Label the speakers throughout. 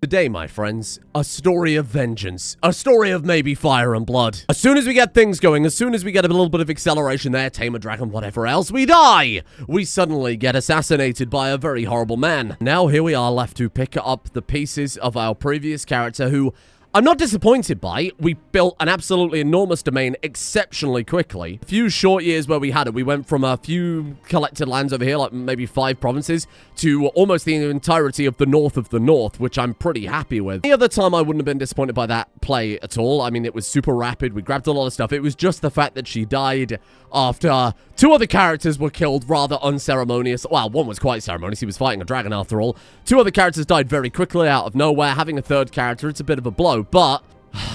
Speaker 1: Today, my friends, a story of vengeance. A story of maybe fire and blood. As soon as we get things going, as soon as we get a little bit of acceleration there, tame a dragon, whatever else, we die! We suddenly get assassinated by a very horrible man. Now here we are left to pick up the pieces of our previous character who I'm not disappointed by. We built an absolutely enormous domain exceptionally quickly. A few short years where we had it, we went from a few collected lands over here, like maybe 5 provinces, to almost the entirety of the north, which I'm pretty happy with. Any other time I wouldn't have been disappointed by that play at all. I mean, it was super rapid. We grabbed a lot of stuff. It was just the fact that she died after 2 other characters were killed rather unceremonious. Well, one was quite ceremonious. He was fighting a dragon after all. 2 other characters died very quickly out of nowhere. Having a 3rd character, it's a bit of a blow. But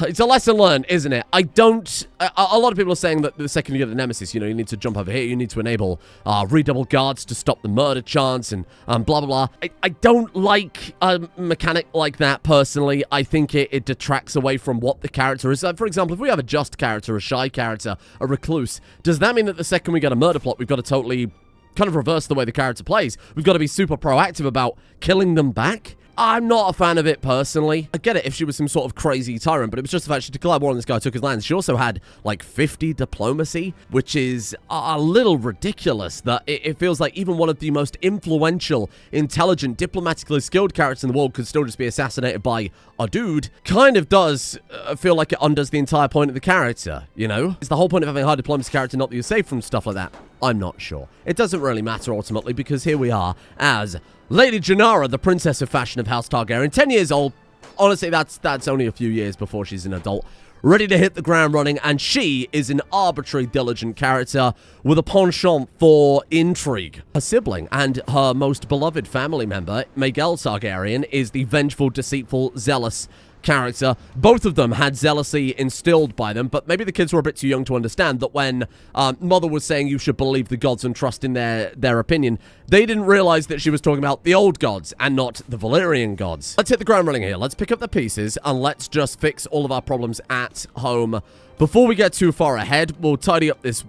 Speaker 1: it's a lesson learned, isn't it? A lot of people are saying that the second you get the Nemesis, you know, you need to jump over here, you need to enable redouble guards to stop the murder chance and blah, blah, blah. I don't like a mechanic like that, personally. I think it detracts away from what the character is. For example, if we have a just character, a shy character, a recluse, does that mean that the second we get a murder plot, we've got to totally kind of reverse the way the character plays? We've got to be super proactive about killing them back? I'm not a fan of it, personally. I get it if she was some sort of crazy tyrant, but it was just the fact she declared war on this guy, took his lands. She also had, like, 50 diplomacy, which is a little ridiculous that it feels like even one of the most influential, intelligent, diplomatically skilled characters in the world could still just be assassinated by a dude. Kind of does feel like it undoes the entire point of the character, you know? It's the whole point of having a high diplomacy character, not that you're safe from stuff like that. I'm not sure. It doesn't really matter, ultimately, because here we are as Lady Janara, the Princess of Fashion of House Targaryen, 10 years old. Honestly, that's only a few years before she's an adult. Ready to hit the ground running, and she is an arbitrary, diligent character with a penchant for intrigue. Her sibling and her most beloved family member, Maegel Targaryen, is the vengeful, deceitful, zealous character. Both of them had zealousy instilled by them, but maybe the kids were a bit too young to understand that when Mother was saying you should believe the gods and trust in their opinion, they didn't realize that she was talking about the old gods and not the Valyrian gods. Let's hit the ground running here. Let's pick up the pieces and let's just fix all of our problems at home. Before we get too far ahead, we'll tidy up this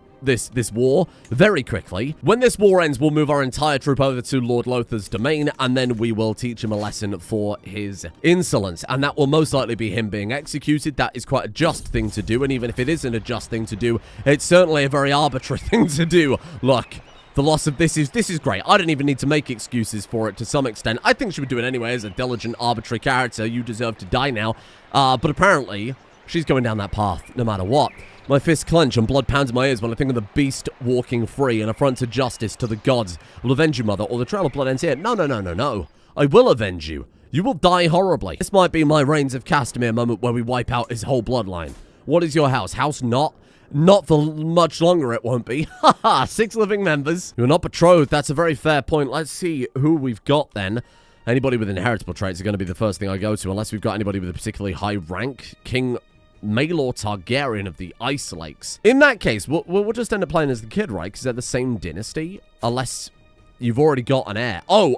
Speaker 1: war very quickly. When this war ends, we'll move our entire troop over to Lord Lothar's domain, and then we will teach him a lesson for his insolence, and that will most likely be him being executed. That is quite a just thing to do, and even if it isn't a just thing to do, it's certainly a very arbitrary thing to do. Look, the loss of this is great. I don't even need to make excuses for it to some extent. I think she would do it anyway as a diligent, arbitrary character. You deserve to die now. But apparently, she's going down that path no matter what. My fists clench and blood pounds in my ears when I think of the beast walking free, an affront to justice, to the gods. Will avenge you, Mother, or the trail of blood ends here. No, no, no, no, no. I will avenge you. You will die horribly. This might be my Reigns of Castamere moment where we wipe out his whole bloodline. What is your house? House not? Not for much longer, it won't be. Haha, 6 living members. You're not betrothed. That's a very fair point. Let's see who we've got then. Anybody with inheritable traits are going to be the first thing I go to, unless we've got anybody with a particularly high rank. King Maelor Targaryen of the Ice Lakes. In that case, we'll just end up playing as the kid, right? Because they're the same dynasty. Unless you've already got an heir. Oh,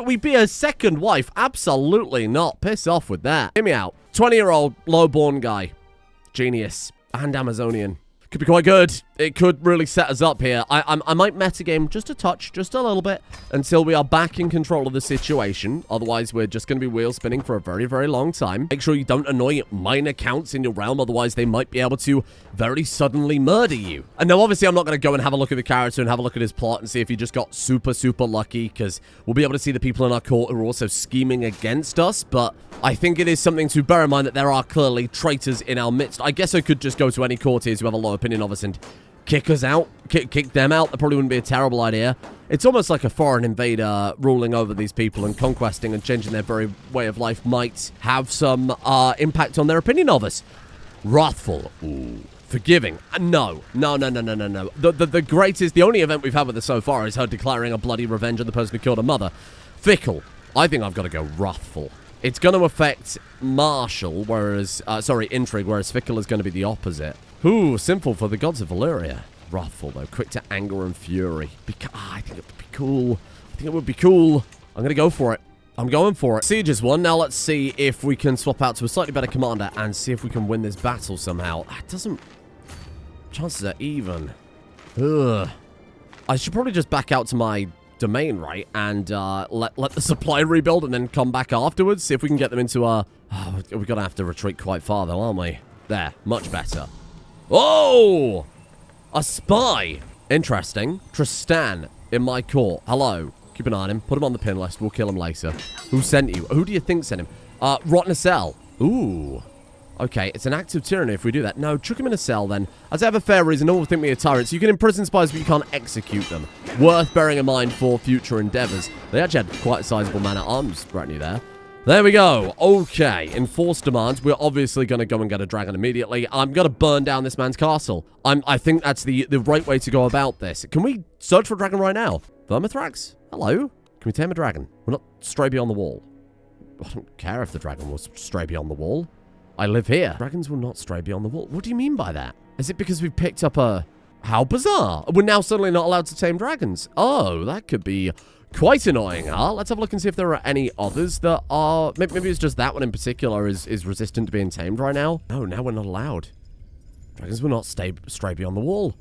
Speaker 1: we'd be a second wife? Absolutely not. Piss off with that. Hear me out. 20-year-old, low-born guy. Genius. And Amazonian. Could be quite good. It could really set us up here. I might metagame just a touch, just a little bit, until we are back in control of the situation. Otherwise, we're just going to be wheel spinning for a very, very long time. Make sure you don't annoy minor counts in your realm, otherwise they might be able to very suddenly murder you. And now, obviously, I'm not going to go and have a look at the character and have a look at his plot and see if he just got super, super lucky, because we'll be able to see the people in our court who are also scheming against us, but I think it is something to bear in mind that there are clearly traitors in our midst. I guess I could just go to any courtiers who have a low opinion of us and kick us out, kick them out. That probably wouldn't be a terrible idea. It's almost like a foreign invader ruling over these people and conquesting and changing their very way of life might have some impact on their opinion of us. Wrathful. Ooh. Forgiving. No. The only event we've had with her so far is her declaring a bloody revenge on the person who killed her mother. Fickle. I think I've got to go wrathful. It's going to affect martial, whereas, intrigue, whereas fickle is going to be the opposite. Ooh, sinful for the gods of Valyria. Wrathful, though. Quick to anger and fury. I think it would be cool. I'm going to go for it. I'm going for it. Siege is won. Now let's see if we can swap out to a slightly better commander and see if we can win this battle somehow. That doesn't... Chances are even. Ugh. I should probably just back out to my domain, right? And let the supply rebuild and then come back afterwards. See if we can get them into our... Oh, we're going to have to retreat quite far, though, aren't we? There. Much better. Oh! A spy. Interesting. Tristan in my court. Hello. Keep an eye on him. Put him on the pin list. We'll kill him later. Who sent you? Who do you think sent him? Rot in a cell. Ooh. Okay, it's an act of tyranny if we do that. No, chuck him in a cell then. As I have a fair reason, no one will think me a tyrant. So you can imprison spies, but you can't execute them. Worth bearing in mind for future endeavors. They actually had quite a sizable man-at-arms retinue there. There we go. Okay, enforced demands. We're obviously going to go and get a dragon immediately. I'm going to burn down this man's castle. I think that's the right way to go about this. Can we search for a dragon right now? Vermithrax? Hello? Can we tame a dragon? We're not stray beyond the wall. I don't care if the dragon was stray beyond the wall. I live here. Dragons will not stray beyond the wall. What do you mean by that? Is it because we've picked up a... How bizarre. We're now suddenly not allowed to tame dragons. Oh, that could be quite annoying, huh? Let's have a look and see if there are any others that are... Maybe it's just that one in particular is resistant to being tamed right now. No, now we're not allowed. Dragons will not stray beyond the wall.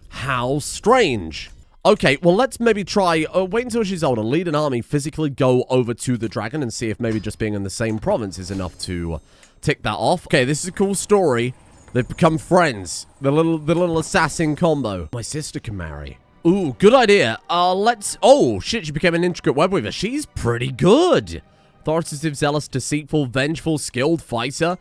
Speaker 1: How strange. Okay, well, let's maybe try... wait until she's older. Lead an army, physically go over to the dragon and see if maybe just being in the same province is enough to... tick that off. Okay, this is a cool story. They've become friends. The little assassin combo. My sister can marry. Ooh, good idea. Let's... Oh, shit, she became an intricate web weaver. She's pretty good. Authoritative, zealous, deceitful, vengeful, skilled fighter.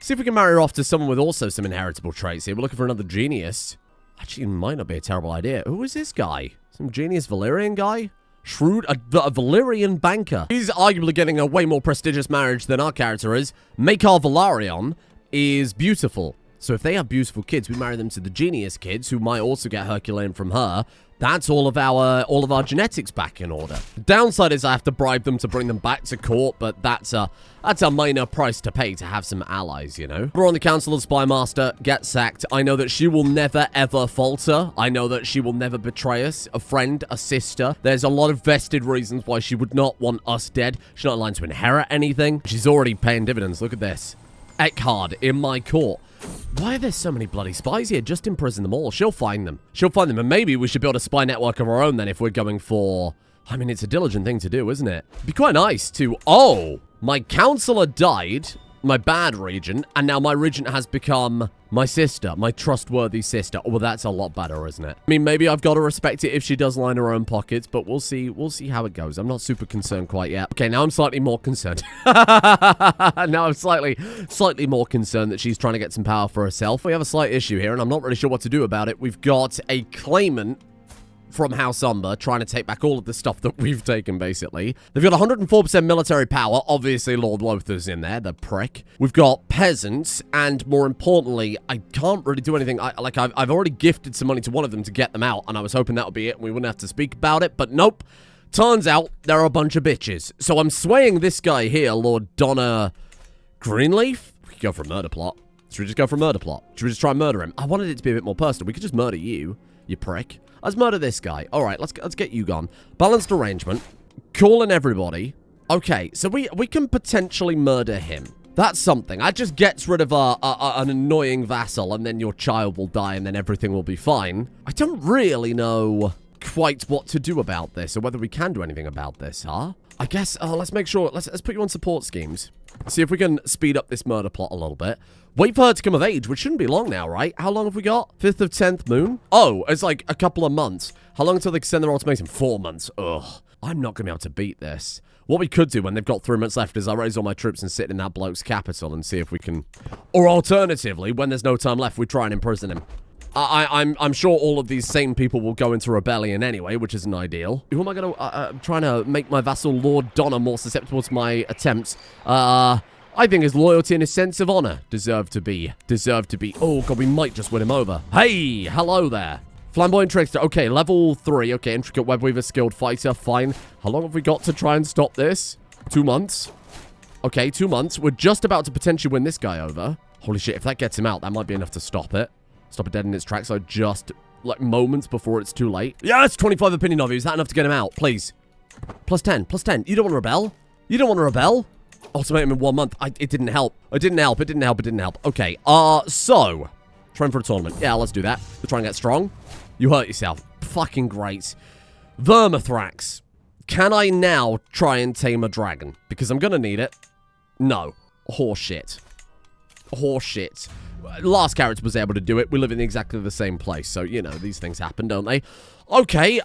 Speaker 1: See if we can marry her off to someone with also some inheritable traits here. We're looking for another genius. Actually, it might not be a terrible idea. Who is this guy? Some genius Valyrian guy? Shrewd, a Valyrian banker. He's arguably getting a way more prestigious marriage than our character is. Macar Valyrian is beautiful. So if they have beautiful kids, we marry them to the genius kids, who might also get Herculean from her. That's all of our genetics back in order. The downside is I have to bribe them to bring them back to court, but that's a minor price to pay to have some allies, you know. We're on the Council of Spy Master, get sacked. I know that she will never ever falter. I know that she will never betray us, a friend, a sister. There's a lot of vested reasons why she would not want us dead. She's not aligned to inherit anything. She's already paying dividends. Look at this. Eckhard in my court. Why are there so many bloody spies here? Just imprison them all. She'll find them. She'll find them. And maybe we should build a spy network of our own then if we're going for... I mean, it's a diligent thing to do, isn't it? It'd be quite nice to... Oh! My counselor died. My bad regent. And now my regent has become my sister. My trustworthy sister. Well, that's a lot better, isn't it? I mean, maybe I've got to respect it if she does line her own pockets. But we'll see. We'll see how it goes. I'm not super concerned quite yet. Okay, now I'm slightly more concerned. Now I'm slightly more concerned that she's trying to get some power for herself. We have a slight issue here, and I'm not really sure what to do about it. We've got a claimant from House Umber trying to take back all of the stuff that we've taken, basically. They've got 104% military power. Obviously, Lord Lothar's in there, the prick. We've got peasants, and more importantly, I can't really do anything. I've already gifted some money to one of them to get them out, and I was hoping that would be it, and we wouldn't have to speak about it, but nope. Turns out, they're a bunch of bitches. So I'm swaying this guy here, Lord Donna Greenleaf. We could go for a murder plot. Should we just go for a murder plot? Should we just try and murder him? I wanted it to be a bit more personal. We could just murder you prick. Let's murder this guy. All right, let's get you gone. Balanced arrangement. Calling everybody. Okay, so we can potentially murder him. That's something. That just gets rid of an annoying vassal, and then your child will die, and then everything will be fine. I don't really know quite what to do about this, or whether we can do anything about this, huh? I guess, let's make sure, let's put you on support schemes. See if we can speed up this murder plot a little bit. Wait for her to come of age, which shouldn't be long now, right? How long have we got? 5th of 10th moon? Oh, it's like a couple of months. How long until they extend their ultimatum? 4 months. Ugh. I'm not going to be able to beat this. What we could do when they've got 3 months left is I raise all my troops and sit in that bloke's capital and see if we can... Or alternatively, when there's no time left, we try and imprison him. I'm sure all of these same people will go into rebellion anyway, which isn't ideal. Who am I going to... trying to make my vassal Lord Donna more susceptible to my attempts. I think his loyalty and his sense of honor deserve to be. Oh, God, we might just win him over. Hey, hello there. Flamboyant trickster. Okay, level 3. Okay, intricate web weaver, skilled fighter. Fine. How long have we got to try and stop this? 2 months. Okay, 2 months. We're just about to potentially win this guy over. Holy shit, if that gets him out, that might be enough to stop it. Stop it dead in its tracks. So just, like, moments before it's too late. Yes, 25 opinion of you. Is that enough to get him out? Please. Plus 10. Plus 10. You don't want to rebel? You don't want to rebel? Ultimatum in 1 month. It didn't help. It didn't help. Okay, so... Train for a tournament. Yeah, let's do that. We're trying to get strong. You hurt yourself. Fucking great. Vermithrax. Can I now try and tame a dragon? Because I'm gonna need it. No. Horseshit. Horseshit. Last character was able to do it. We live in exactly the same place. So, you know, these things happen, don't they? Okay,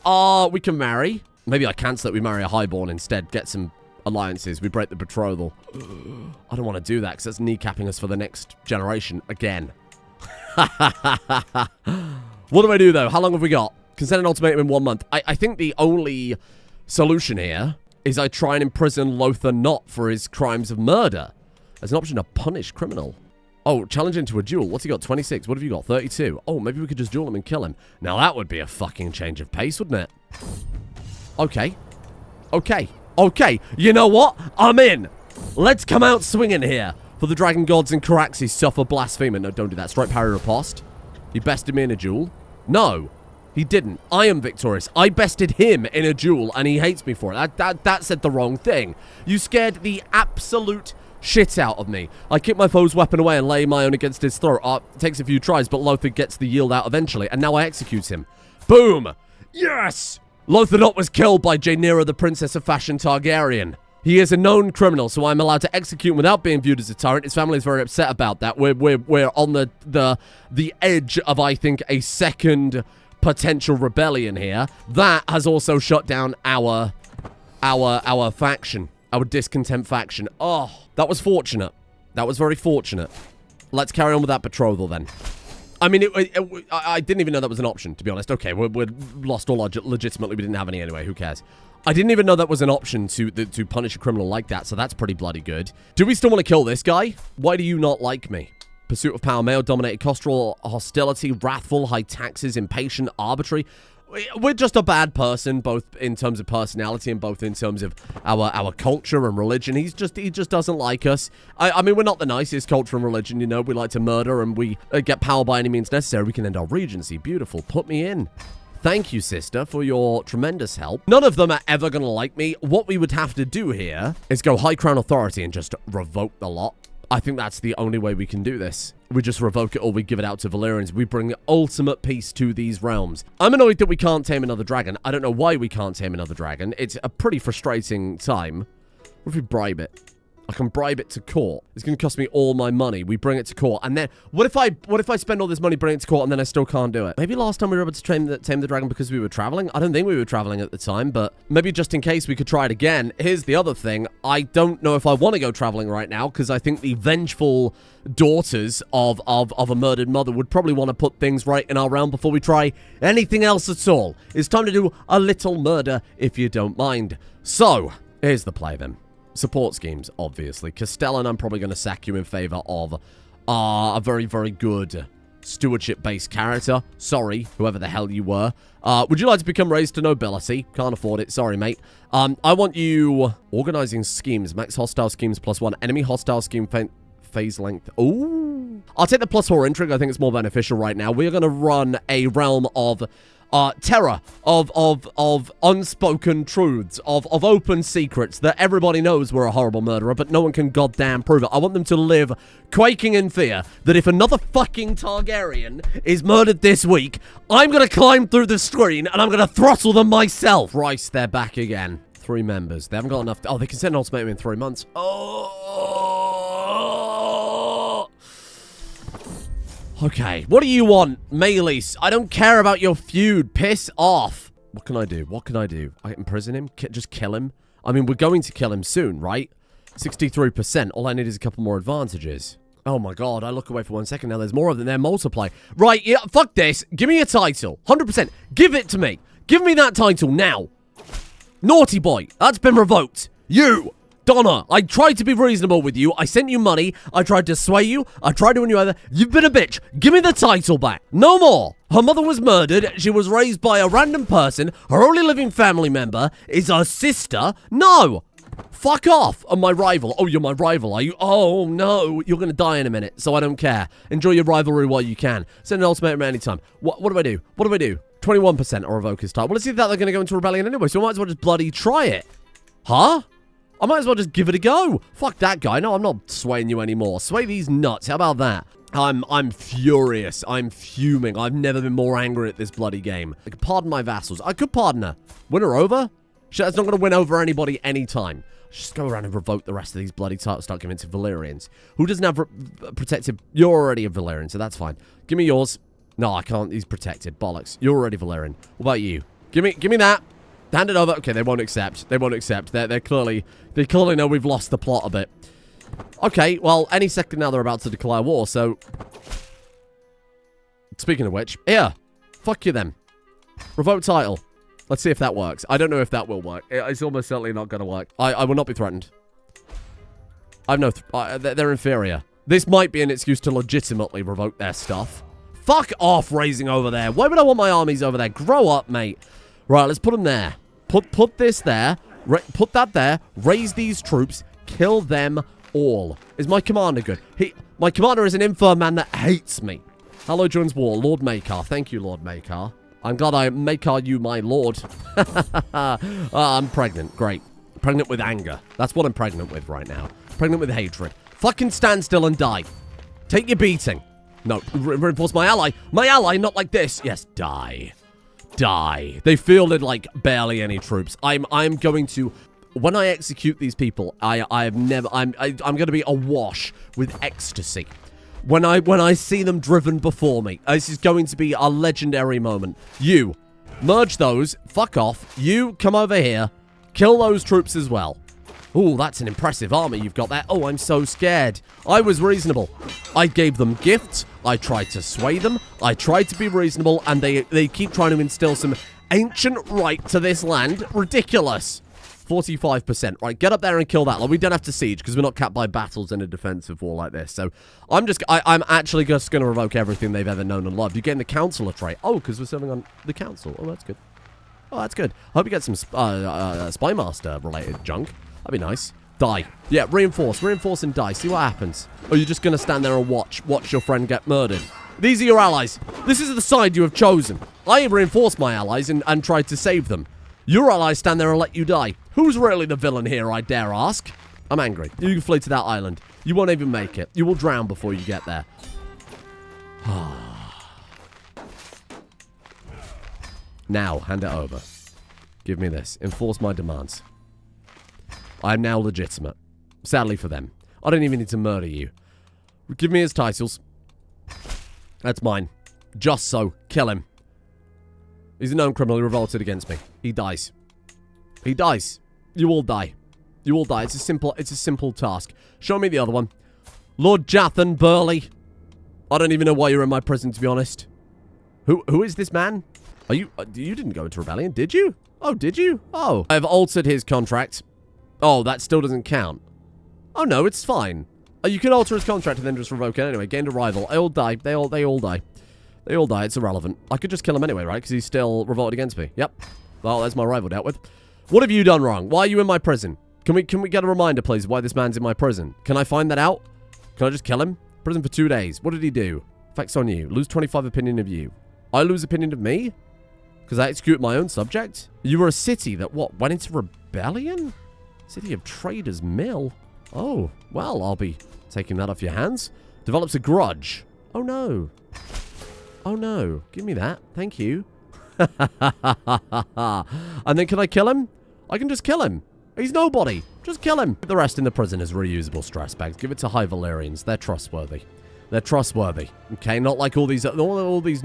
Speaker 1: we can marry. Maybe I cancel it. We marry a highborn instead. Get some alliances. We break the betrothal. I don't want to do that because that's kneecapping us for the next generation again. What do I do, though? How long have we got? Consent an ultimatum in 1 month. I think the only solution here is I try and imprison Lothar Not for his crimes of murder. There's an option to punish criminal. Oh, challenge into a duel. What's he got? 26. What have you got? 32. Oh, maybe we could just duel him and kill him. Now, that would be a fucking change of pace, wouldn't it? Okay. Okay. Okay. You know what? I'm in. Let's come out swinging here. For the dragon gods and Caraxes suffer blasphemer. No, don't do that. Strike parry riposte. He bested me in a duel. No. He didn't. I am victorious. I bested him in a duel, and he hates me for it. That said the wrong thing. You scared the absolute shit out of me. I kick my foe's weapon away and lay my own against his throat. It takes a few tries, but Lothar gets the yield out eventually, and now I execute him. Boom! Yes! Lothar Not was killed by Rhaenyra, the Princess of Fashion Targaryen. He is a known criminal, so I'm allowed to execute him without being viewed as a tyrant. His family is very upset about that. We're on the edge of, I think, a second potential rebellion here. That has also shut down our faction. Our discontent faction. Oh, that was fortunate. That was very fortunate. Let's carry on with that betrothal then. I mean, I didn't even know that was an option, to be honest. Okay, we're lost all legitimately. We didn't have any anyway. Who cares? I didn't even know that was an option to punish a criminal like that, so that's pretty bloody good. Do we still want to kill this guy? Why do you not like me? Pursuit of power, male-dominated, costural hostility, wrathful, high taxes, impatient, arbitrary. We're just a bad person, both in terms of personality and both in terms of our culture and religion. He just doesn't like us. I mean, we're not the nicest culture and religion, you know. We like to murder and we get power by any means necessary. We can end our regency. Beautiful. Put me in. Thank you, sister, for your tremendous help. None of them are ever going to like me. What we would have to do here is go High Crown Authority and just revoke the lot. I think that's the only way we can do this. We just revoke it or we give it out to Valyrians. We bring ultimate peace to these realms. I'm annoyed that we can't tame another dragon. I don't know why we can't tame another dragon. It's a pretty frustrating time. What if we bribe it? I can bribe it to court. It's going to cost me all my money. We bring it to court. And then, what if I spend all this money bringing it to court and then I still can't do it? Maybe last time we were able to tame the dragon because we were traveling? I don't think we were traveling at the time, but maybe just in case we could try it again. Here's the other thing. I don't know if I want to go traveling right now because I think the vengeful daughters of a murdered mother would probably want to put things right in our realm before we try anything else at all. It's time to do a little murder, if you don't mind. So, here's the play then. Support schemes, obviously. Castellan, I'm probably going to sack you in favor of a very, very good stewardship-based character. Sorry, whoever the hell you were. Would you like to become raised to nobility? Can't afford it. Sorry, mate. I want you organizing schemes. Max hostile schemes +1. Enemy hostile scheme phase length. Ooh. I'll take the +4 intrigue. I think it's more beneficial right now. We're going to run a realm of terror, of unspoken truths, of open secrets that everybody knows we're a horrible murderer, but no one can goddamn prove it. I want them to live quaking in fear that if another fucking Targaryen is murdered this week, I'm gonna climb through the screen and I'm gonna throttle them myself. Christ, they're back again. 3 members. They haven't got enough. Oh, they can send an ultimatum in 3 months. Oh. Okay, what do you want, Maylis? I don't care about your feud. Piss off. What can I do? What can I do? I imprison him? Just kill him? I mean, we're going to kill him soon, right? 63%. All I need is a couple more advantages. Oh my god, I look away for 1 second. Now there's more of them. They're multiply. Right, yeah, fuck this. Give me a title. 100%. Give it to me. Give me that title now. Naughty boy. That's been revoked. You. Donna, I tried to be reasonable with you. I sent you money. I tried to sway you. I tried to win you over. You've been a bitch. Give me the title back. No more. Her mother was murdered. She was raised by a random person. Her only living family member is her sister. No. Fuck off. And my rival. Oh, you're my rival, are you? Oh, no. You're going to die in a minute, so I don't care. Enjoy your rivalry while you can. Send an ultimatum at any time. What do I do? What do I do? 21% or revoke his title. Well, let's see if they're going to go into rebellion anyway, so I might as well just bloody try it. Huh? I might as well just give it a go. Fuck that guy. No, I'm not swaying you anymore. Sway these nuts. How about that? I'm furious. I'm fuming. I've never been more angry at this bloody game. I could pardon my vassals. I could pardon her. Win her over? She's not going to win over anybody anytime. Just go around and revoke the rest of these bloody titles documents of Valyrians. Who doesn't have protected? You're already a Valyrian, so that's fine. Give me yours. No, I can't. He's protected. Bollocks. You're already Valyrian. What about you? Give me that. Hand it over. Okay, they won't accept. They won't accept. They clearly know we've lost the plot a bit. Okay, well, any second now they're about to declare war, so... Speaking of which, here, fuck you then. Revoke title. Let's see if that works. I don't know if that will work. It's almost certainly not going to work. I will not be threatened. I've no... they're inferior. This might be an excuse to legitimately revoke their stuff. Fuck off raising over there. Why would I want my armies over there? Grow up, mate. Right, let's put them there. Put this there. Put that there. Raise these troops. Kill them all. Is my commander good? My commander is an infirm man that hates me. Hello, joins war. Lord Maekar. Thank you, Lord Maekar. I'm glad I Maekar you, my lord. I'm pregnant. Great. Pregnant with anger. That's what I'm pregnant with right now. Pregnant with hatred. Fucking stand still and die. Take your beating. No, reinforce my ally. My ally, not like this. Yes, die. Die. They fielded like barely any troops. I'm going to... When I execute these people, I'm going to be awash with ecstasy. When I see them driven before me, this is going to be a legendary moment. You, merge those, fuck off. You, come over here, kill those troops as well. Ooh, that's an impressive army you've got there. Oh, I'm so scared. I was reasonable. I gave them gifts. I tried to sway them. I tried to be reasonable, and they keep trying to instill some ancient right to this land. Ridiculous. 45%. Right, get up there and kill that. Like, we don't have to siege because we're not capped by battles in a defensive war like this. So I'm actually just going to revoke everything they've ever known and loved. You're getting the counselor trait. Oh, because we're serving on the council. Oh, that's good. Oh, that's good. I hope you get some Spymaster related junk. That'd be nice. Die. Yeah, reinforce. Reinforce and die. See what happens. Or you're just going to stand there and watch your friend get murdered. These are your allies. This is the side you have chosen. I reinforced my allies and tried to save them. Your allies stand there and let you die. Who's really the villain here, I dare ask? I'm angry. You can flee to that island. You won't even make it. You will drown before you get there. Now, hand it over. Give me this. Enforce my demands. I'm now legitimate. Sadly for them. I don't even need to murder you. Give me his titles. That's mine. Just so. Kill him. He's a known criminal. He revolted against me. He dies. He dies. You all die. You all die. It's a simple task. Show me the other one. Lord Jathan Burley. I don't even know why you're in my prison, to be honest. Who is this man? Are you didn't go into rebellion, did you? Oh, did you? Oh. I've altered his contract. Oh, that still doesn't count. Oh, no, it's fine. Oh, you can alter his contract and then just revoke it anyway. Gained a rival. They all die. They all die. They all die. It's irrelevant. I could just kill him anyway, right? Because he's still revolted against me. Yep. Well, there's my rival dealt with. What have you done wrong? Why are you in my prison? Can we get a reminder, please, why this man's in my prison? Can I find that out? Can I just kill him? Prison for 2 days. What did he do? Effects on you. Lose 25 opinion of you. I lose opinion of me? Because I executed my own subject? You were a city that, what, went into rebellion? City of Traders Mill? Oh, well, I'll be taking that off your hands. Develops a grudge. Oh, no. Oh, no. Give me that. Thank you. And then can I kill him? I can just kill him. He's nobody. Just kill him. The rest in the prison is reusable stress bags. Give it to high Valyrians. They're trustworthy. They're trustworthy. Okay, not like all these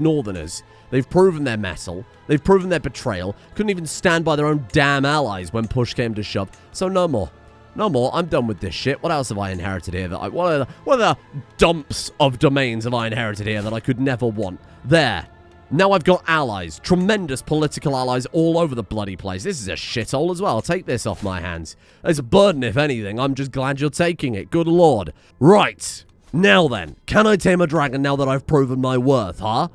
Speaker 1: northerners. They've proven their mettle. They've proven their betrayal. Couldn't even stand by their own damn allies when push came to shove. So no more. No more. I'm done with this shit. What else have I inherited here? What are the dumps of domains have I inherited here that I could never want? There. Now I've got allies. Tremendous political allies all over the bloody place. This is a shithole as well. Take this off my hands. It's a burden, if anything. I'm just glad you're taking it. Good lord. Right. Now then. Can I tame a dragon now that I've proven my worth, huh?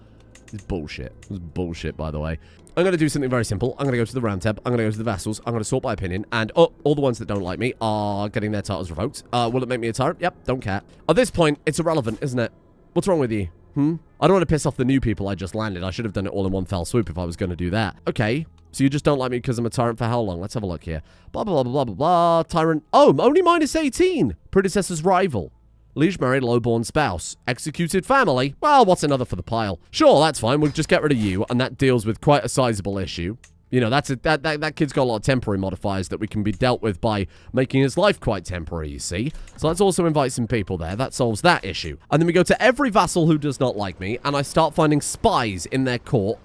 Speaker 1: This is bullshit. This is bullshit, by the way. I'm going to do something very simple. I'm going to go to the round tab. I'm going to go to the vassals. I'm going to sort by opinion. And, oh, all the ones that don't like me are getting their titles revoked. Will it make me a tyrant? Yep, don't care. At this point, it's irrelevant, isn't it? What's wrong with you? I don't want to piss off the new people I just landed. I should have done it all in one fell swoop if I was going to do that. Okay, so you just don't like me because I'm a tyrant for how long? Let's have a look here. Blah, blah, blah, blah, blah, blah. Tyrant. Oh, only minus 18. Predecessor's rival. Liege married lowborn spouse. Executed family. Well, what's another for the pile? Sure, that's fine. We'll just get rid of you, and that deals with quite a sizable issue. You know, that kid's got a lot of temporary modifiers that we can be dealt with by making his life quite temporary, you see. So let's also invite some people there. That solves that issue. And then we go to every vassal who does not like me, and I start finding spies in their court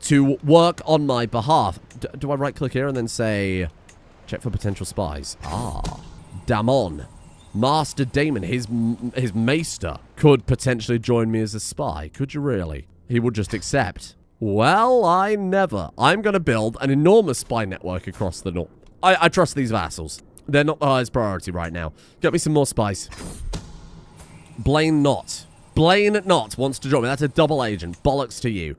Speaker 1: to work on my behalf. Do I right-click here and then say, check for potential spies? Ah, Damon. Master Damon, his maester, could potentially join me as a spy. Could you really? He would just accept. Well, I never. I'm going to build an enormous spy network across the north. I trust these vassals. They're not the highest priority right now. Get me some more spies. Blaine Knott. Blaine Knott wants to join me. That's a double agent. Bollocks to you.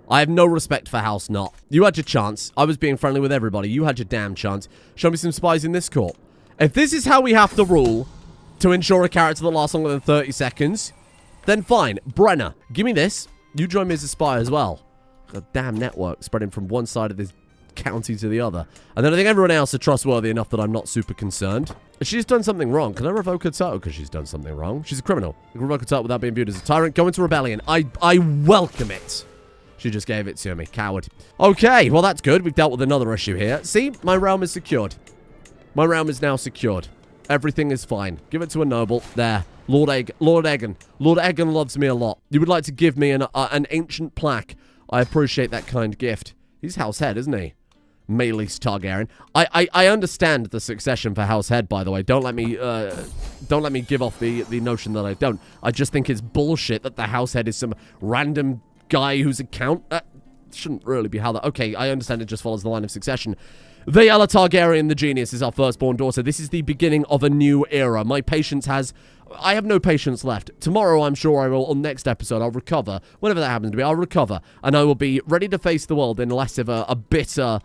Speaker 1: I have no respect for House Knott. You had your chance. I was being friendly with everybody. You had your damn chance. Show me some spies in this court. If this is how we have to rule to ensure a character that lasts longer than 30 seconds, then fine. Brenner, give me this. You join me as a spy as well. A damn network spreading from one side of this county to the other. And then I think everyone else are trustworthy enough that I'm not super concerned. She's done something wrong. Can I revoke her title because she's done something wrong? She's a criminal. I can revoke her title without being viewed as a tyrant. Go into rebellion. I welcome it. She just gave it to me. Coward. Okay, well that's good. We've dealt with another issue here. See, my realm is secured. My realm is now secured. Everything is fine. Give it to a noble. There. Lord Egan. Lord Egan loves me a lot. You would like to give me an ancient plaque. I appreciate that kind gift. He's House Head, isn't he? Maelys Targaryen. I understand the succession for House Head, by the way. Don't let me give off the notion that I don't. I just think it's bullshit that the House Head is some random guy whose account. That shouldn't really be how that. Okay, I understand it just follows the line of succession. Valyria Targaryen, the genius, is our firstborn daughter. This is the beginning of a new era. My patience has... I have no patience left. Tomorrow, I'm sure I will, on next episode, I'll recover. Whatever that happens to be, I'll recover. And I will be ready to face the world in less of a bitter,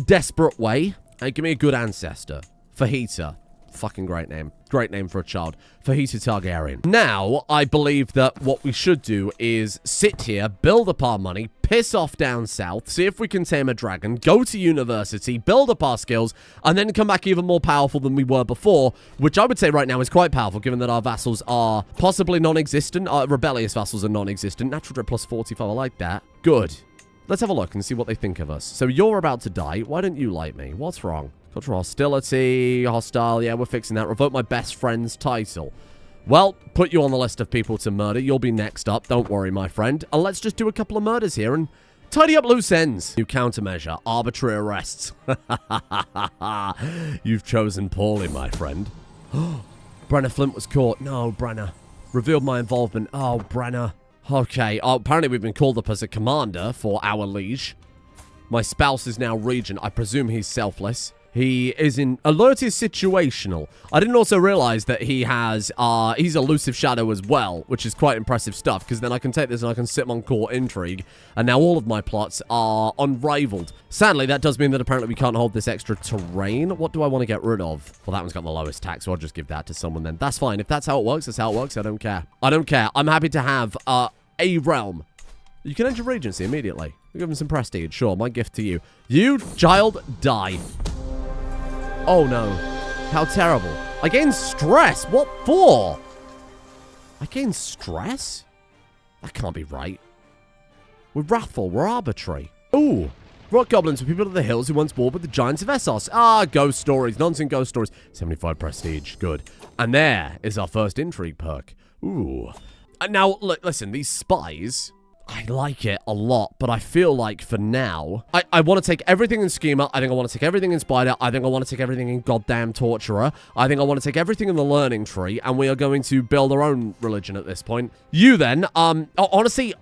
Speaker 1: desperate way. Hey, give me a good ancestor. Fajita. Fucking great name. Great name for a child. Fajita Targaryen. Now, I believe that what we should do is sit here, build up our money, piss off down south, see if we can tame a dragon, go to university, build up our skills, and then come back even more powerful than we were before, which I would say right now is quite powerful, given that our vassals are possibly non-existent. Our rebellious vassals are non-existent. Natural drip plus 45, I like that. Good. Let's have a look and see what they think of us. So you're about to die. Why don't you like me? What's wrong? Cultural hostility, hostile, yeah, we're fixing that. Revoke my best friend's title. Well, put you on the list of people to murder. You'll be next up. Don't worry, my friend. And let's just do a couple of murders here and tidy up loose ends. New countermeasure. Arbitrary arrests. You've chosen poorly, my friend. Brenner Flint was caught. No, Brenner. Revealed my involvement. Oh, Brenner. Okay. Oh, apparently we've been called up as a commander for our liege. My spouse is now regent. I presume he's selfless. He is in... Alert is situational. I didn't also realize that he has... he's elusive shadow as well, which is quite impressive stuff, because then I can take this and I can sit him on court intrigue, and now all of my plots are unrivaled. Sadly, that does mean that apparently we can't hold this extra terrain. What do I want to get rid of? Well, that one's got the lowest tax, so I'll just give that to someone then. That's fine. If that's how it works, that's how it works. I don't care. I don't care. I'm happy to have a realm. You can enter Regency immediately. We'll give him some prestige. Sure, my gift to you. You, child, die. Oh no. How terrible. I gained stress. What for? I gained stress? That can't be right. We're wrathful. We're arbitrary. Ooh. Rock goblins were people of the hills who once warred with the giants of Essos. Ah, ghost stories. Nonsense ghost stories. 75 prestige. Good. And there is our first intrigue perk. Ooh. Now, look, listen. These spies... I like it a lot, but I feel like for now, I want to take everything in Schema. I think I want to take everything in Spider. I think I want to take everything in Goddamn Torturer. I think I want to take everything in the Learning Tree, and we are going to build our own religion at this point. You then, honestly,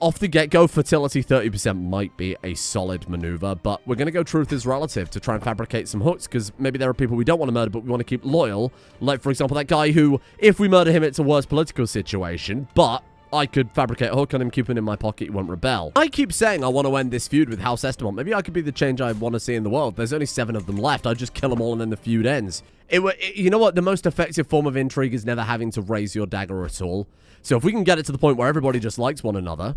Speaker 1: off the get-go, fertility 30% might be a solid maneuver, but we're going to go truth is relative to try and fabricate some hooks, because maybe there are people we don't want to murder, but we want to keep loyal. Like, for example, that guy who, if we murder him, it's a worse political situation, but... I could fabricate a hook on him, keep him in my pocket, he won't rebel. I keep saying I want to end this feud with House Estamont. Maybe I could be the change I want to see in the world. There's only 7 of them left. I'd just kill them all and then the feud ends. You know what? The most effective form of intrigue is never having to raise your dagger at all. So if we can get it to the point where everybody just likes one another.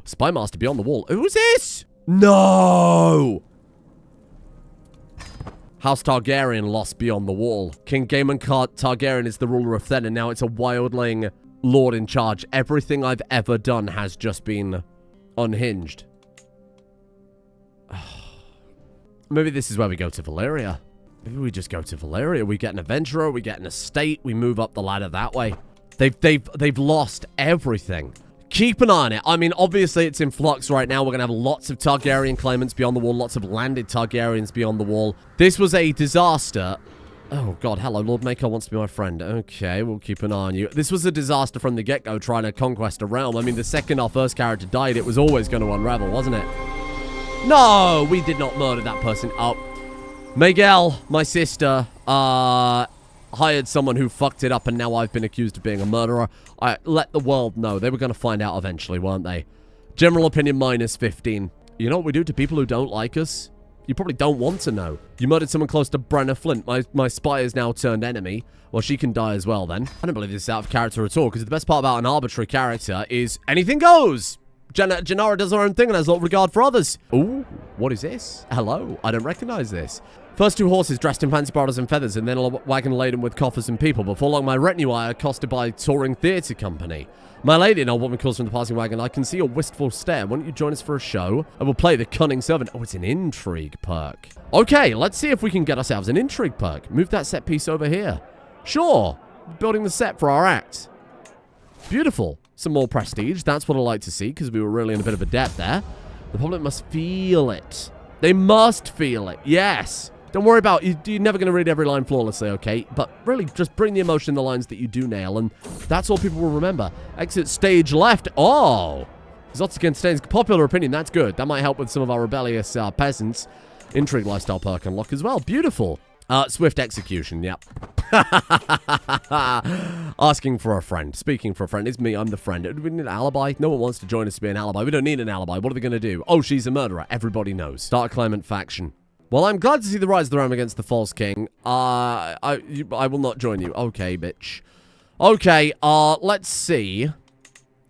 Speaker 1: Spy Master beyond the wall. Who's this? No! House Targaryen lost beyond the wall. King Gaemon Targaryen is the ruler of Thenn, and now it's a wildling lord in charge. Everything I've ever done has just been unhinged. Maybe this is where we go to Valyria. Maybe we just go to Valyria. We get an adventurer, we get an estate, we move up the ladder that way. They've lost everything. Keep an eye on it. I mean, obviously, it's in flux right now. We're going to have lots of Targaryen claimants beyond the wall, lots of landed Targaryens beyond the wall. This was a disaster. Oh, God, hello. Lord Mako wants to be my friend. Okay, we'll keep an eye on you. This was a disaster from the get-go, trying to conquest a realm. I mean, the second our first character died, it was always going to unravel, wasn't it? No, we did not murder that person. Oh, Miguel, my sister, hired someone who fucked it up, and now I've been accused of being a murderer. I let the world know. They were going to find out eventually, weren't they? General opinion minus 15. You know what we do to people who don't like us? You probably don't want to know. You murdered someone close to Brenna Flint. My spy is now turned enemy. Well, she can die as well, then. I don't believe this is out of character at all, because the best part about an arbitrary character is anything goes. Janara does her own thing and has little regard for others. Ooh, what is this? Hello, I don't recognize this. First 2 horses dressed in fancy bridles and feathers, and then a wagon laden with coffers and people. Before long, my retinue are accosted by a touring theatre company. My lady, an old woman calls from the passing wagon, I can see your wistful stare. Why don't you join us for a show? I will play the cunning servant. Oh, it's an intrigue perk. Okay, let's see if we can get ourselves an intrigue perk. Move that set piece over here. Sure, building the set for our act. Beautiful. Some more prestige. That's what I like to see, because we were really in a bit of a debt there. The public must feel it. They must feel it. Yes. Don't worry about it. You're never going to read every line flawlessly, okay? But really, just bring the emotion in the lines that you do nail, and that's all people will remember. Exit stage left. Oh! Exotic stains. Popular opinion. That's good. That might help with some of our rebellious peasants. Intrigue lifestyle perk unlock as well. Beautiful. Swift execution. Yep. Asking for a friend. Speaking for a friend. It's me. I'm the friend. Do we need an alibi? No one wants to join us to be an alibi. We don't need an alibi. What are they going to do? Oh, she's a murderer. Everybody knows. Start a claimant faction. Well, I'm glad to see the rise of the realm against the false king. I will not join you. Okay, bitch. Okay, let's see.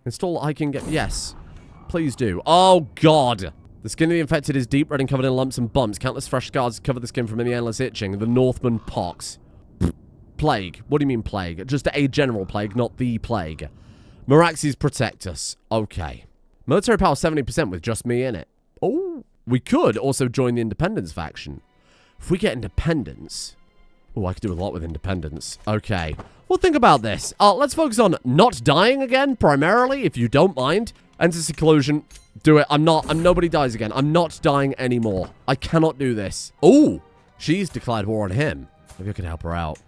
Speaker 1: Install I can get... Yes. Please do. Oh, God. The skin of the infected is deep red and covered in lumps and bumps. Countless fresh scars cover the skin from any endless itching. The Northman pox. Plague. What do you mean plague? Just a general plague, not the plague. Meraxes protect us. Okay. Military power 70% with just me in it. Oh. We could also join the independence faction. If we get independence... Oh, I could do a lot with independence. Okay. Well, think about this. Let's focus on not dying again, primarily, if you don't mind. Enter seclusion. Do it. Nobody dies again. I'm not dying anymore. I cannot do this. Oh, she's declared war on him. Maybe I could help her out.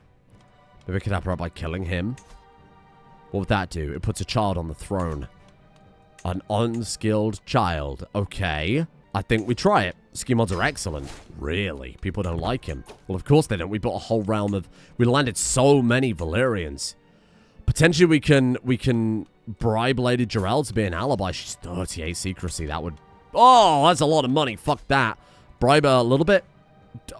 Speaker 1: Maybe I could help her out by killing him. What would that do? It puts a child on the throne. An unskilled child. Okay. I think we try it. Ski mods are excellent. Really? People don't like him. Well, of course they don't. We built a whole realm of... We landed so many Valyrians. Potentially we can bribe Lady Jarell to be an alibi. She's 38 secrecy. That would... Oh, that's a lot of money. Fuck that. Bribe her a little bit.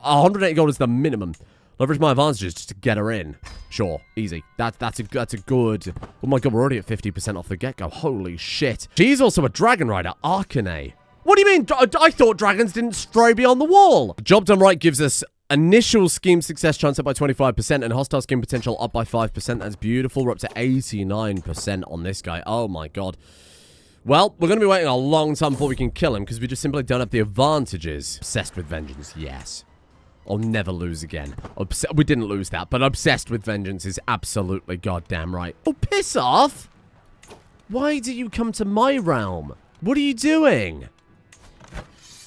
Speaker 1: 180 gold is the minimum. Leverage my advantages just to get her in. Sure. Easy. That's a good... Oh my god, we're already at 50% off the get-go. Holy shit. She's also a dragon rider. Arcane. What do you mean? I thought dragons didn't stray beyond the wall. Job done right gives us initial scheme success chance up by 25% and hostile scheme potential up by 5%. That's beautiful. We're up to 89% on this guy. Oh my god. Well, we're going to be waiting a long time before we can kill him because we just simply don't have the advantages. Obsessed with vengeance, yes. I'll never lose again. We didn't lose that, but obsessed with vengeance is absolutely goddamn right. Oh, piss off! Why do you come to my realm? What are you doing?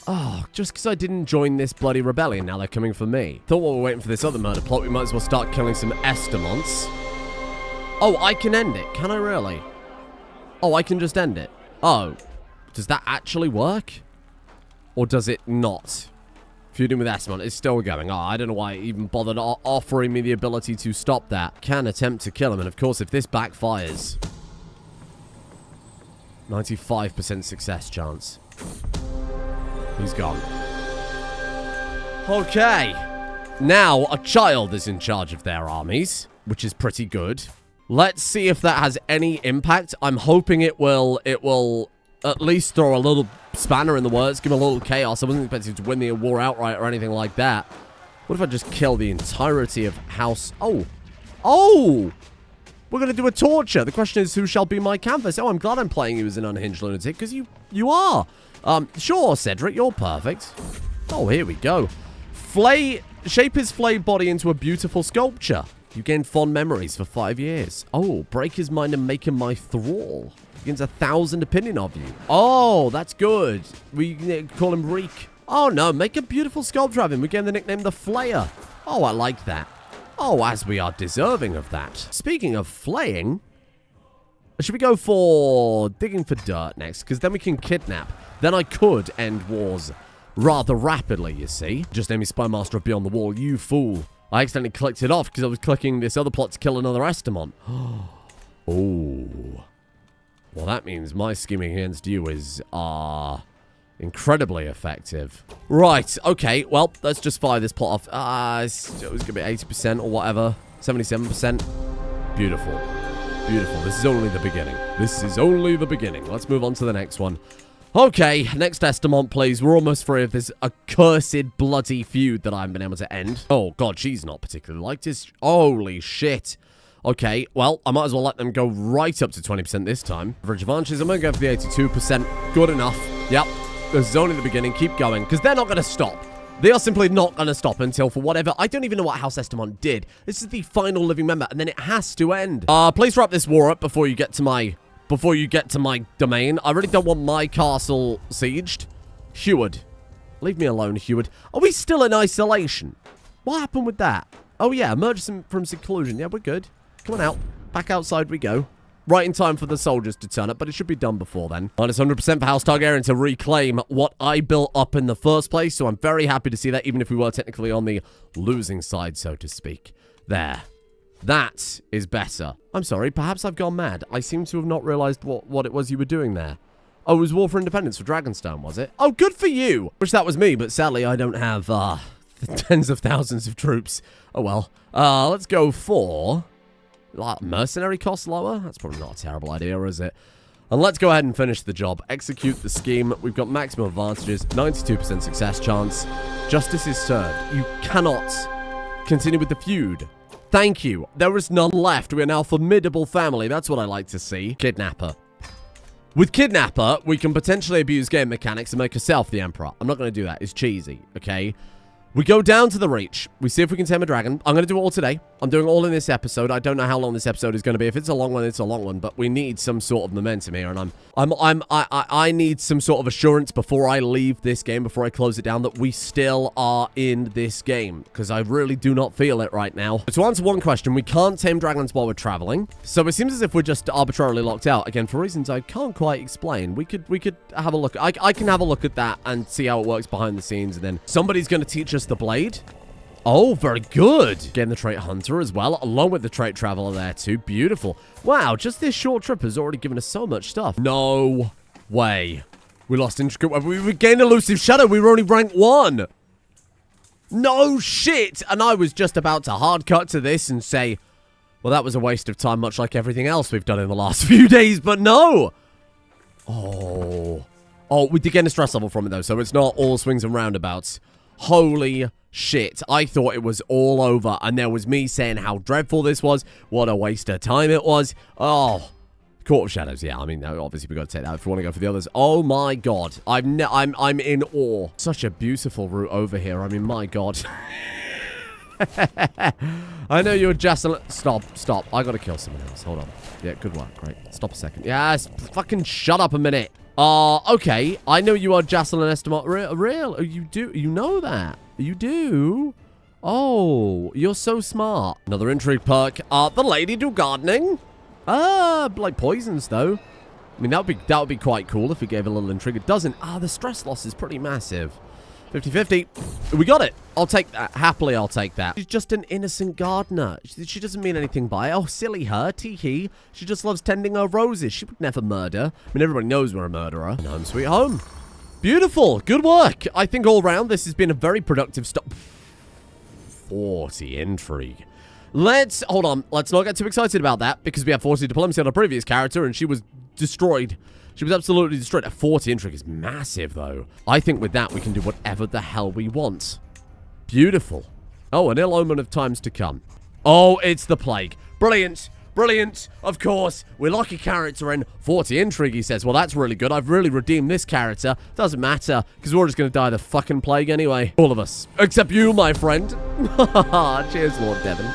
Speaker 1: Oh, just because I didn't join this bloody rebellion, now they're coming for me. Thought while we're waiting for this other murder plot, we might as well start killing some Estamonts. Oh, I can end it. Can I really? Oh, I can just end it. Oh, does that actually work? Or does it not? Feuding with Esmond is still going. Oh, I don't know why it even bothered offering me the ability to stop that. Can attempt to kill him, and of course, if this backfires... 95% success chance. He's gone. Okay. Now, a child is in charge of their armies, which is pretty good. Let's see if that has any impact. I'm hoping it will at least throw a little spanner in the works, give him a little chaos. I wasn't expecting to win the war outright or anything like that. What if I just kill the entirety of House... Oh! Oh! We're going to do a torture. The question is, who shall be my canvas? Oh, I'm glad I'm playing you as an unhinged lunatic, because you are. Sure, Cedric, you're perfect. Oh, here we go. Shape his flayed body into a beautiful sculpture. You gain fond memories for 5 years. Oh, break his mind and make him my thrall. He gains 1,000 opinion of you. Oh, that's good. We call him Reek. Oh, no, make a beautiful sculpture of him. We gain the nickname the Flayer. Oh, I like that. Oh, as we are deserving of that. Speaking of flaying, should we go for digging for dirt next? Because then we can kidnap. Then I could end wars rather rapidly, you see. Just name me Spy Master of Beyond the Wall, you fool. I accidentally clicked it off because I was clicking this other plot to kill another Estamon. Oh. Well, that means my scheming against you is, incredibly effective. Right, okay, well, let's just fire this plot off. It was going to be 80% or whatever. 77%. Beautiful. Beautiful. This is only the beginning. This is only the beginning. Let's move on to the next one. Okay, next Estamon, please. We're almost free of this accursed bloody feud that I haven't been able to end. Oh, God, she's not particularly liked this. Holy shit. Okay, well, I might as well let them go right up to 20% this time. Average advantages, I'm going to go for the 82%. Good enough. Yep. This is only the beginning. Keep going, because they're not going to stop. They are simply not going to stop until, for whatever... I don't even know what House Estamon did. This is the final living member, and then it has to end. Please wrap this war up before you get to my... domain. I really don't want my castle sieged. Heward. Leave me alone, Heward. Are we still in isolation? What happened with that? Oh, yeah. Emerge from seclusion. Yeah, we're good. Come on out. Back outside we go. Right in time for the soldiers to turn up, but it should be done before then. Minus 100% for House Targaryen to reclaim what I built up in the first place, so I'm very happy to see that, even if we were technically on the losing side, so to speak. There. That is better. I'm sorry, perhaps I've gone mad. I seem to have not realized what it was you were doing there. Oh, it was War for Independence for Dragonstone, was it? Oh, good for you! Wish that was me, but sadly I don't have, tens of thousands of troops. Oh well. Let's go for... like, mercenary cost lower? That's probably not a terrible idea, is it? And let's go ahead and finish the job. Execute the scheme. We've got maximum advantages. 92% success chance. Justice is served. You cannot continue with the feud. Thank you. There is none left. We are now a formidable family. That's what I like to see. Kidnapper. With Kidnapper, we can potentially abuse game mechanics and make herself the Emperor. I'm not going to do that. It's cheesy, okay? We go down to the Reach. We see if we can tame a dragon. I'm going to do it all today. I'm doing it all in this episode. I don't know how long this episode is going to be. If it's a long one, it's a long one. But we need some sort of momentum here. And I need some sort of assurance before I leave this game, before I close it down, that we still are in this game. Because I really do not feel it right now. To answer one question, we can't tame dragons while we're traveling. So it seems as if we're just arbitrarily locked out. Again, for reasons I can't quite explain. We could have a look. I can have a look at that and see how it works behind the scenes. And then somebody's going to teach us the blade. Oh, very good. Getting the trait Hunter as well, along with the trait Traveler there too. Beautiful. Wow, just this short trip has already given us so much stuff. No way. We lost intricate... We gained Elusive Shadow. We were only rank 1. No shit. And I was just about to hard cut to this and say, well, that was a waste of time, much like everything else we've done in the last few days. But no. Oh, we did get a stress level from it, though, so it's not all swings and roundabouts. Holy shit. I thought it was all over, and there was me saying how dreadful this was, what a waste of time it was. Oh, Court of Shadows, yeah, I mean, obviously we've got to take that if we want to go for the others. Oh my god, I'm in awe. Such a beautiful route over here, I mean, my god. I know you're just... Stop, I gotta kill someone else, hold on. Yeah, good work, great. Stop a second. Yes, fucking shut up a minute. Okay. I know you are Jocelyn Estamon. Real? You do? You know that? You do? Oh, you're so smart. Another intrigue perk. The lady do gardening? Like poisons, though. I mean, that would be quite cool if we gave a little intrigue. It doesn't. The stress loss is pretty massive. 50-50. We got it. I'll take that. Happily, I'll take that. She's just an innocent gardener. She doesn't mean anything by it. Oh, silly her. Tee-hee. She just loves tending her roses. She would never murder. I mean, everybody knows we're a murderer. And home sweet home. Beautiful. Good work. I think all round this has been a very productive stop. 40 intrigue. Hold on. Let's not get too excited about that because we have 40 diplomacy on our previous character and she was destroyed. She was absolutely destroyed. A 40 intrigue is massive, though. I think with that, we can do whatever the hell we want. Beautiful. Oh, an ill omen of times to come. Oh, it's the plague. Brilliant. Brilliant. Of course. We lock a character in. 40 intrigue, he says. Well, that's really good. I've really redeemed this character. Doesn't matter, because we're just going to die of the fucking plague anyway. All of us. Except you, my friend. Cheers, Lord Devon.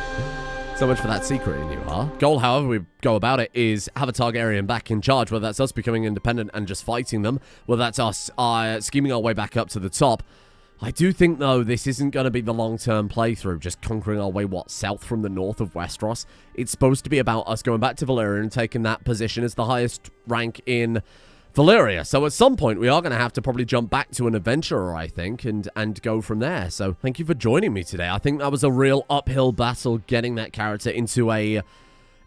Speaker 1: So much for that secret in you, huh? Goal, however we go about it, is have a Targaryen back in charge, whether that's us becoming independent and just fighting them, whether that's us scheming our way back up to the top. I do think, though, this isn't going to be the long-term playthrough, just conquering our way, south from the north of Westeros. It's supposed to be about us going back to Valyria and taking that position as the highest rank in Valyria. So at some point, we are going to have to probably jump back to an adventurer, I think, and go from there. So thank you for joining me today. I think that was a real uphill battle getting that character into a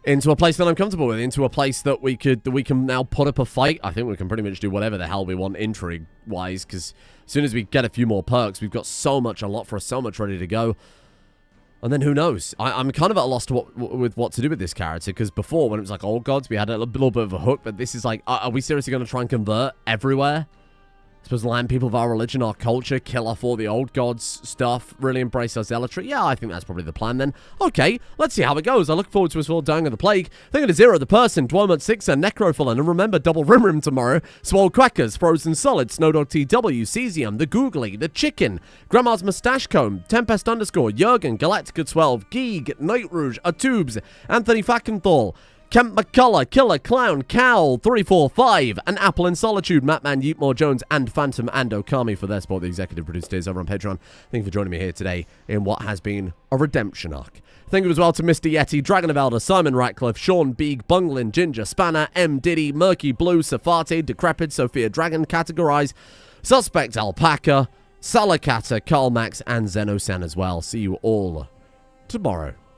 Speaker 1: place that I'm comfortable with, into a place that we can now put up a fight. I think we can pretty much do whatever the hell we want intrigue-wise, because as soon as we get a few more perks, we've got so much unlocked for us, so much ready to go. And then who knows? I'm kind of at a loss with what to do with this character, because before, when it was like old gods, we had a little bit of a hook, but this is like, are we seriously going to try and convert everywhere? I suppose land people of our religion, our culture, kill off all the old gods stuff, really embrace our zealotry. Yeah, I think that's probably the plan then. Okay, let's see how it goes. I look forward to us all dying of the plague. Thank you to Zero the Person, Dwelmut Sixer, Necrophilan, and remember Double Rim tomorrow. Swole Quackers, Frozen Solid, Snowdog TW, Cesium, The Googly, The Chicken, Grandma's Mustache Comb, Tempest _ Jurgen, Galactica 12, Geeg, Night Rouge, Atubes, Anthony Fackenthal, Kemp McCullough, Killer Clown, Cowl, 345, and Apple in Solitude, Mattman, Yeatmore Jones, and Phantom and Okami for their support. The executive producer is over on Patreon. Thank you for joining me here today in what has been a redemption arc. Thank you as well to Mr. Yeti, Dragon of Elder, Simon Ratcliffe, Sean Beeg, Bunglin, Ginger, Spanner, M. Diddy, Murky Blue, Safati, Decrepit, Sophia Dragon, Categorize, Suspect Alpaca, Salakata, Karl Max, and Zenosan as well. See you all tomorrow.